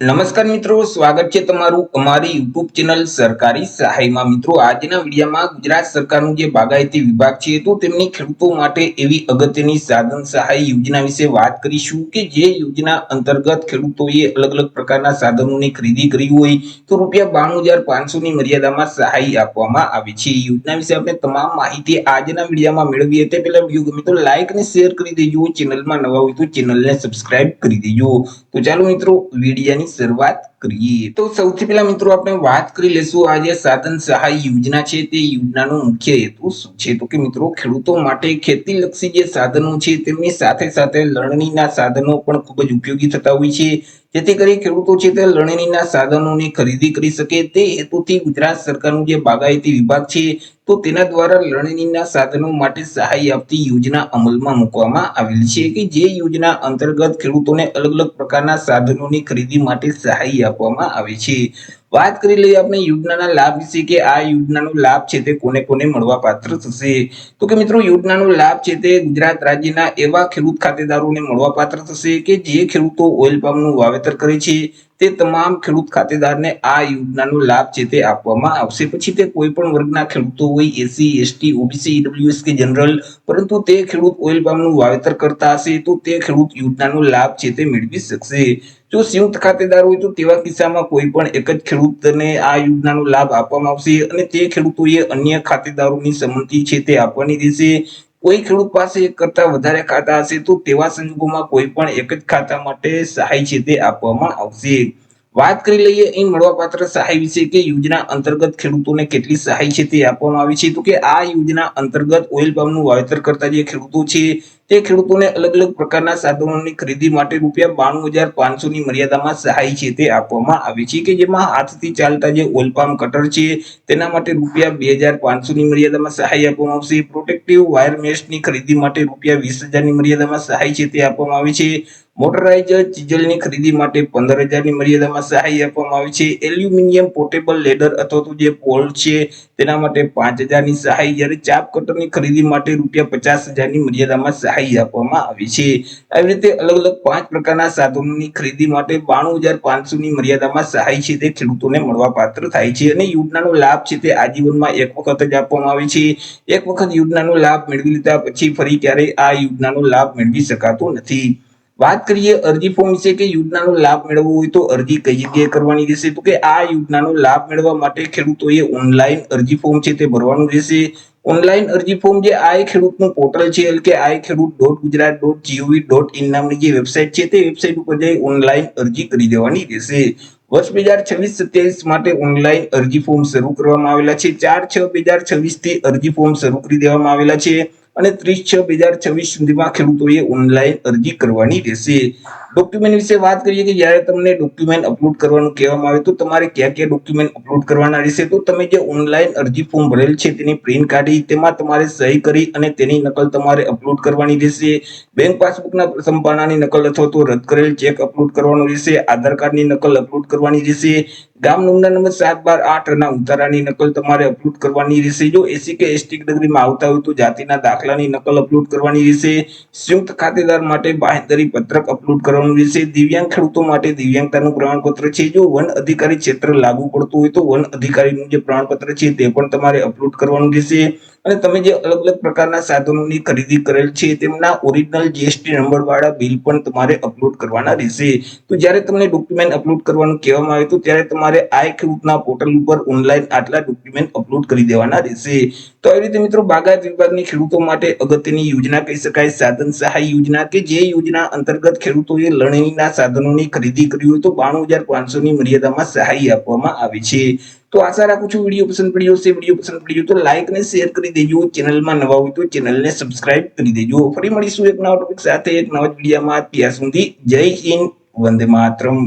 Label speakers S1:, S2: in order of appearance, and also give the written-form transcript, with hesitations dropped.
S1: નમસ્કાર મિત્રો, સ્વાગત છે તમારું અમારી યુટ્યુબ ચેનલ સરકારી સહાયમાં। મિત્રો, આજના વિડીયોમાં ગુજરાત સરકારનું જે બાગાયતી વિભાગ છે તો તેમની ખેડૂતો માટે એવી અગત્યની સાધન સહાય યોજના વિશે વાત કરીશું કે જે યોજના અંતર્ગત ખેડૂતોએ અલગ અલગ પ્રકારના સાધનોની ખરીદી કરી હોય તો ₹92,500 ની મર્યાદામાં સહાય આપવામાં આવે છે। યોજના વિશે આપણે તમામ માહિતી આજના વિડીયોમાં મેળવીએ તે પહેલા વિડીયો ગમે તો લાઈક અને શેર કરી દેજો, ચેનલમાં નવા હોય તો ચેનલને સબસ્ક્રાઇબ કરી દેજો। તો ચાલો મિત્રો, વિડીયોની શરૂઆત કરીએ। તો સૌથી પહેલા મિત્રો આપણે વાત કરી લેશું આ જે સાધન સહાય યોજના છે તે યોજનાનો મુખ્ય હેતુ શું છે। તો કે મિત્રો, ખેડૂતો માટે ખેતીલક્ષી જે સાધનો છે તેમની સાથે સાથે લણણીના સાધનો પણ ખૂબ જ ઉપયોગી થતા હોય છે, જેથી કરી ખેડૂતો છે તે લણણીના સાધનોની ખરીદી કરી શકે તે હેતુથી ગુજરાત સરકારનું જે બાગાયતી વિભાગ છે તો તેના દ્વારા લણણીના સાધનો માટે સહાય આપતી યોજના અમલમાં મૂકવામાં આવેલી છે કે જે યોજના અંતર્ગત ખેડૂતોને અલગ અલગ પ્રકારના સાધનોની ખરીદી માટે સહાય આપવામાં આવે છે। વાત કરી લઈએ આપણે યોજનાના લાભ વિશે કે આ યોજનાનો લાભ છે તે કોને કોને મળવા પાત્ર થશે। તો કે મિત્રો, યોજનાનો લાભ છે તે ગુજરાત રાજ્યના એવા ખેડૂત ખાતેદારોને મળવા પાત્ર થશે કે જે ખેડૂતો ઓઇલ પામનું વાવેતર કરે છે તે તમામ ખેડૂત ખાતેદારને આ યોજનાનો લાભ છે તે આપવામાં આવશે। પછી તે કોઈ પણ વર્ગના ખેડૂતો હોય, એસસી, એસટી, ઓબીસી, ઈડબ્લ્યુએસ કે જનરલ, પરંતુ તે ખેડૂત ઓઇલ પામનું વાવેતર કરતા હશે તો તે ખેડૂત યોજનાનો લાભ છે તે મેળવી શકશે। જો સંયુક્ત ખાતેદાર હોય તો તેવા કિસ્સામાં કોઈ પણ એક જ ખેડૂતને આ યોજનાનો લાભ આપવામાં આવશે અને તે ખેડૂતોએ અન્ય ખાતેદારોની સંમતિ છે તે આપવાની રહેશે। કોઈ ખેડૂત પાસે એક કરતા વધારે ખાતા હશે તો તેવા સંજોગોમાં કોઈ પણ એક જ ખાતા માટે સહાય છે તે આપવામાં આવશે। વાત કરી લઈએ અહીં મળવાપાત્ર સહાય વિશે કે યોજના અંતર્ગત ખેડૂતોને કેટલી સહાય છે તે આપવામાં આવી છે। તો કે આ યોજના અંતર્ગત ઓઇલ પામનું વાવેતર કરતા જે ખેડૂતો છે તે ખેડૂતોને અલગ અલગ પ્રકારના સાધનોની ખરીદી માટે ₹92,500 ની મર્યાદામાં સહાય છે તે આપવામાં આવી છે કે જેમાં હાથથી ચાલતા જે ઓઇલ પામ કટર છે તેના માટે ₹2,500 ની મર્યાદામાં સહાય આપવામાં આવશે। પ્રોટેક્ટિવ વાયર મેશની ખરીદી માટે ₹20,000 ની મર્યાદામાં સહાય છે તે આપવામાં આવે છે। મોટરાઇઝ્ડ ચીજલની ખરીદી માટે 15,000 ની મર્યાદામાં સહાય આપવામાં આવે છે। એલ્યુમિનિયમ પોર્ટેબલ લેડર અથવા તો જે પોલ છે તેના માટે 5,000 ની સહાય, જ્યારે ચાપ કટરની ખરીદી માટે ₹50,000 ની મર્યાદામાં સહાય આપવામાં આવી છે। આવી રીતે અલગ અલગ 5 પ્રકારના સાધનોની ખરીદી માટે 92,500 ની મર્યાદામાં સહાય છે તે ખેડૂતોને મળવા પાત્ર થાય છે અને યોજનાનો લાભ છે તે આજીવનમાં એક વખત જ આપવામાં આવે છે। એક વખત યોજનાનો લાભ મેળવી લીધા પછી ફરી ક્યારેય આ યોજનાનો લાભ મેળવી શકાતો નથી। વાત કરીએ અરજી ફોર્મ વિશે કે યોજનાનો લાભ મેળવવો હોય તો અરજી કઈ જગ્યાએ કરવાની રહેશે। તો કે આ યોજનાનો લાભ મેળવવા માટે ખેડૂતોએ ઓનલાઈન અરજી ફોર્મ છે તે ભરવાનું રહેશે। ઓનલાઈન અરજી ફોર્મ જે આઈ ખેડૂતનું પોર્ટલ છે એટલે કે iKhedoot.gujarat.gov.in નામની જે વેબસાઇટ છે તે વેબસાઇટ ઉપર જઈ ઓનલાઈન અરજી કરી દેવાની રહેશે। વર્ષ 2026-27 માટે ઓનલાઈન અરજી ફોર્મ શરૂ કરવામાં આવેલા છે। 4/6/2026 થી અરજી ફોર્મ શરૂ કરી દેવામાં આવેલા છે અને 30/6/2026 સુધીમાં ખેડૂતોએ ઓનલાઈન અરજી કરવાની રહેશે। ડોક્યુમેન્ટ વિશે વાત કરીએ કે જ્યારે તમને ડોક્યુમેન્ટ અપલોડ કરવાનું કહેવામાં આવે તો તમારે કયા કયા ડોક્યુમેન્ટ અપલોડ કરવાના રહેશે। તો તમે જે ઓનલાઈન અરજી ફોર્મ ભરેલ છે તેની પ્રિન્ટ કાઢી તેમાં તમારે સહી કરી અને તેની નકલ તમારે અપલોડ કરવાની રહેશે। બેંક પાસબુકના પ્રથમ પાનાની નકલ અથવા તો રદ કરેલ ચેક અપલોડ કરવાનો રહેશે। આધાર કાર્ડની નકલ અપલોડ કરવાની રહેશે। ગામ નોંધના નંબર 7/12/8 ના ઉતારાની નકલ તમારે અપલોડ કરવાની રહેશે। જો એસસી કે એસટી કેટેગરીમાં આવતા હોય તો જાતિના દાખલાની નકલ અપલોડ કરવાની રહેશે। સંયુક્ત ખાતેદાર માટે બાંહેધરી પત્રક અપલોડ કરવાનું રહેશે। દિવ્યાંગ ખેડૂતો માટે દિવ્યાંગતાનું પ્રમાણપત્ર છે। જો વન અધિકારી ક્ષેત્ર લાગુ પડતું હોય તો વન અધિકારીનું જે પ્રમાણપત્ર છે તે પણ તમારે અપલોડ કરવાનું રહેશે અને તમે જે અલગ અલગ પ્રકારના સાધનોની ખરીદી કરેલ છે તેમના ઓરિજિનલ જીએસટી નંબર વાળા બિલ પણ તમારે અપલોડ કરવાના રહેશે। તો જ્યારે તમને ડોક્યુમેન્ટ અપલોડ કરવાનું કહેવામાં આવે તો ત્યારે તમારે આઈ ખેડૂતના પોર્ટલ ઉપર ઓનલાઈન આટલા ડોક્યુમેન્ટ અપલોડ કરી દેવાના રહેશે। તો આવી રીતે મિત્રો બાગાયત વિભાગની ખેડૂતો માટે અગત્યની યોજના કહી શકાય સાધન સહાય યોજના કે જે યોજના અંતર્ગત ખેડૂતોએ લણણીના સાધનોની ખરીદી કરી હોય તો 92,500 ની મર્યાદામાં સહાય આપવામાં આવે છે। તો આશા રાખું છું વિડીયો પસંદ પડ્યો હશે। વિડીયો પસંદ પડ્યો તો લાઈક અને શેર કરી દેજો, ચેનલમાં નવા હોય તો ચેનલને સબસ્ક્રાઇબ કરી દેજો। ફરી મળીશું એક નવા ટોપિક સાથે એક નવા વિડીયોમાં। ત્યાં સુધી જય હિન્દ, વંદે માતરમ।